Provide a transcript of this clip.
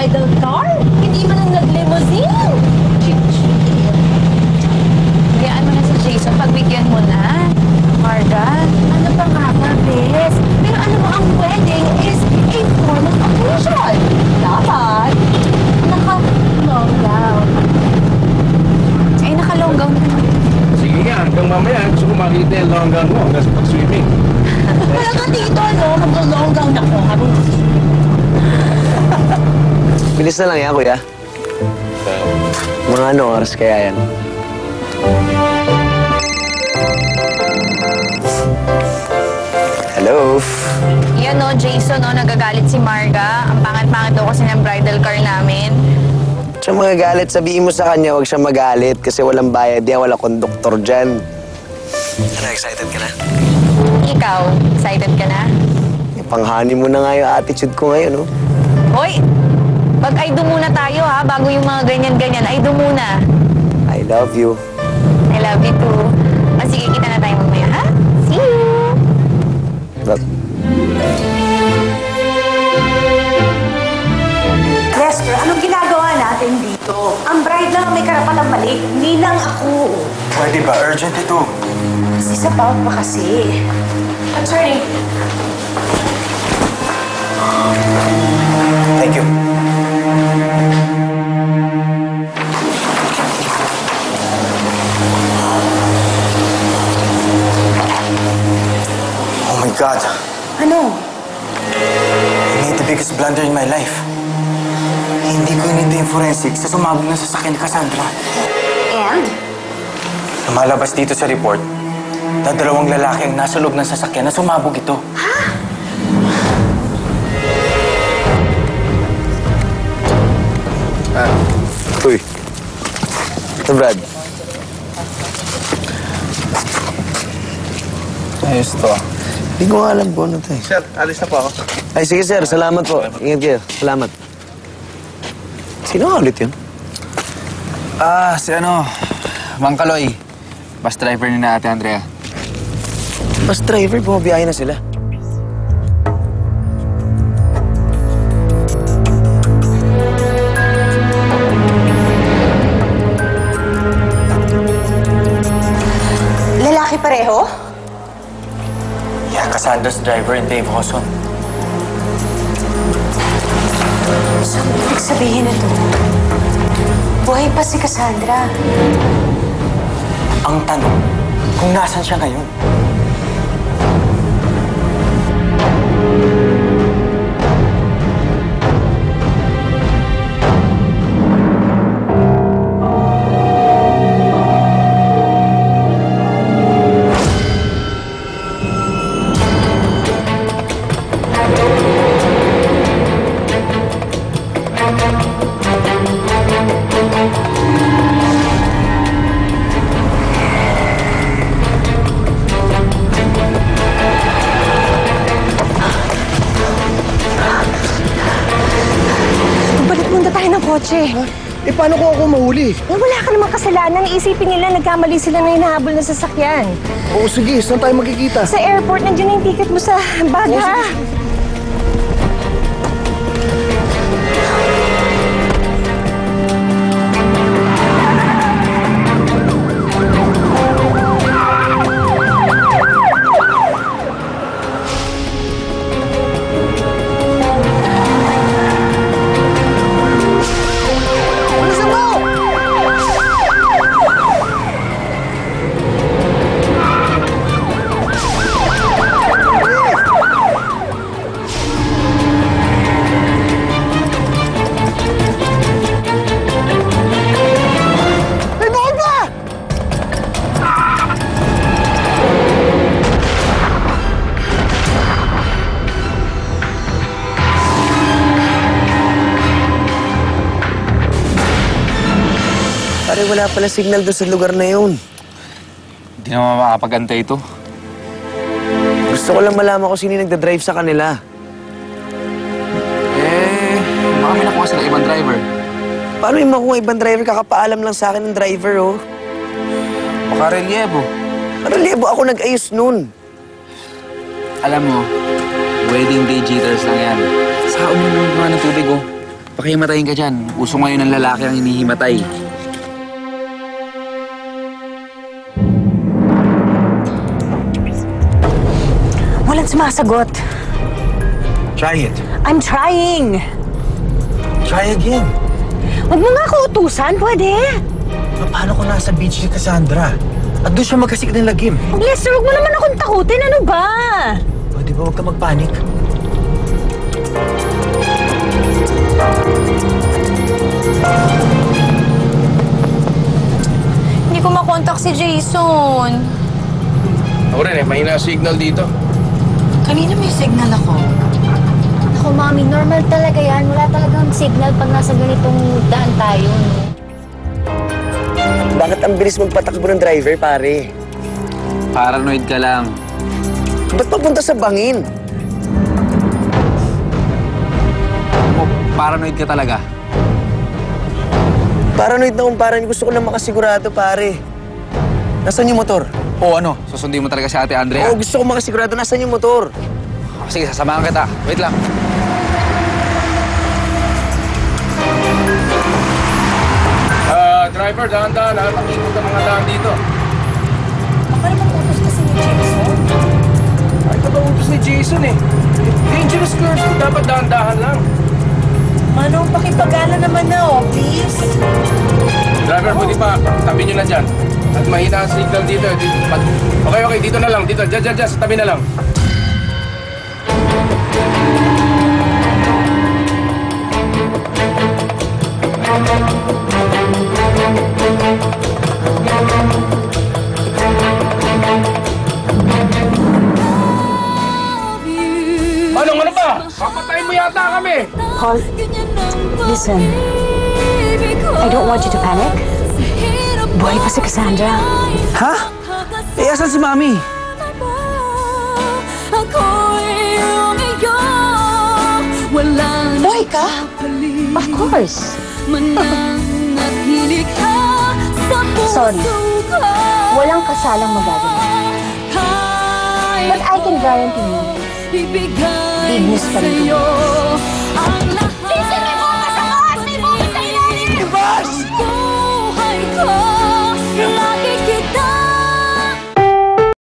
bridal car. Hindi man ang nag-limousine. Chick-chick. Hayaan mo na si Jason. Pagbigyan mo na. Marga. Ano pa nga ba, bes? Pero ano mo, ang wedding is a formal occasion. Dapat naka-long gown. Ay, nakalonggaw na. Sige nga, hanggang mamaya gusto ko makita yung long gown mo hanggang sa pag-swimming. Kaya ka dito, no? Mag-long gown ako. Bilis na lang yan, kuya. Mga ano oras kaya yan? Hello? Yan no, Jason, no, nagagalit si Marga. Ang pangit-pangit daw kasi ng bridal car namin. Siya magagalit, sabihin mo sa kanya, huwag siya magalit kasi walang bayad yan, walang konduktor dyan. Ano, excited ka na? Ikaw, excited ka na? Panghani mo na nga yung attitude ko ngayon, no? Hoy! Mag-I do muna tayo, ha? Bago yung mga ganyan-ganyan. I do muna. I love you. I love you too. O sige, kita na tayo mamaya, ha? See you! But, Lester, anong ginagawa natin dito? Ang bride lang ang may karapatang balik, hindi lang ako. Pwede ba? Urgent ito. Kasi sa bawat pa kasi. Attorney. Thank you. Oh my God. Ano? I made the biggest blunder in my life. Hindi ko inintay yung forensics sa sumabog ng sasakyan ni Cassandra. And? Lumalabas dito sa report na dalawang lalaki ang nasa loob ng sasakyan na sumabog ito. uy. Ito, Brad. Ayos to. Hindi ko alam po ano to eh. Sir, alis na po ako. Ay, sige, sir. Salamat po. Ingat kayo. Salamat. Sino nga ulit yun? Si Mang Kaloy. Bus driver ni na Ate Andrea. Bus driver, bumabiyahe na sila. Lalaki pareho? Yeah, Cassandra's driver and Dave Hoson. So, ibig sabihin nito, buhay pa si Cassandra. Ang tanong, kung nasan siya ngayon? Balik muna tayo ng kotse. Eh, paano ko ako mahuli? Eh, wala ka namang kasalanan. Isipin nila nagkamali sila na hinahabol na sasakyan. Oo, sige. Saan tayo magkikita? Sa airport, nandiyan na yung ticket mo sa bag, ha? Pare, wala pala signal doon sa lugar na yun. Hindi naman makakapag-antay ito. Gusto ko lang malaman kung sino yung nagdadrive sa kanila. Baka may nakuha sila ibang driver. Paano yung makuha ibang driver? Kakapaalam lang sa akin ng driver, oh. Baka relyebo. Ano, lebo ako nag-ayos nun. Alam mo, wedding day jitters lang yan. Saka uminom nga ng tubig, oh. Pakihimatayin ka dyan. Uso ngayon ng lalaki ang hinihimatay. Walang sumasagot. Try it. I'm trying. Try again. Huwag mo nga ako utusan, pwede? Paano kung nasa beach si Cassandra? At doon siya magkasik ng lagim? Lester, huwag mo naman akong takutin. Ano ba? Pwede ba huwag ka magpanik? Hindi ko makontak si Jason. Ako rin eh, mahina signal dito. Kanina may signal ako. Ako, Mami, normal talaga yan. Wala talagang signal pag nasa ganitong daan tayo, no? Bakit ang bilis magpatakbo ng driver, pare? Paranoid ka lang. Ba't papunta sa bangin? Paranoid ka talaga. Paranoid na kung parang gusto ko lang makasigurado, pare. Nasaan yung motor? O ano, susundin mo talaga si Ate Andrea? Oo, gusto ko makasigurado. Nasaan yung motor? Sige, sasamahan kita. Wait lang. Driver, dahan-dahan ha. Pakikot ang mga daan dito. Baka naman utos kasi ni Jason. Ay, ito ba utos ni Jason eh? Dangerous curves to. Dapat dahan-dahan lang. Manong, pakipagala naman na, oh, please. Driver, buti pa. Tabi nyo na dyan. At mahina ang signal dito. Okay, dito na lang. Dito, dyan, sa tabi na lang. Ano ba? Papatayin mo yata kami! Paul, listen. I don't want you to panic. Buhay pa si Cassandra. Ha? Eh, asan si Mami? Buhay ka? Of course. Sorry. Walang kasalang magagawa. But I can guarantee you, big news pa rin ito.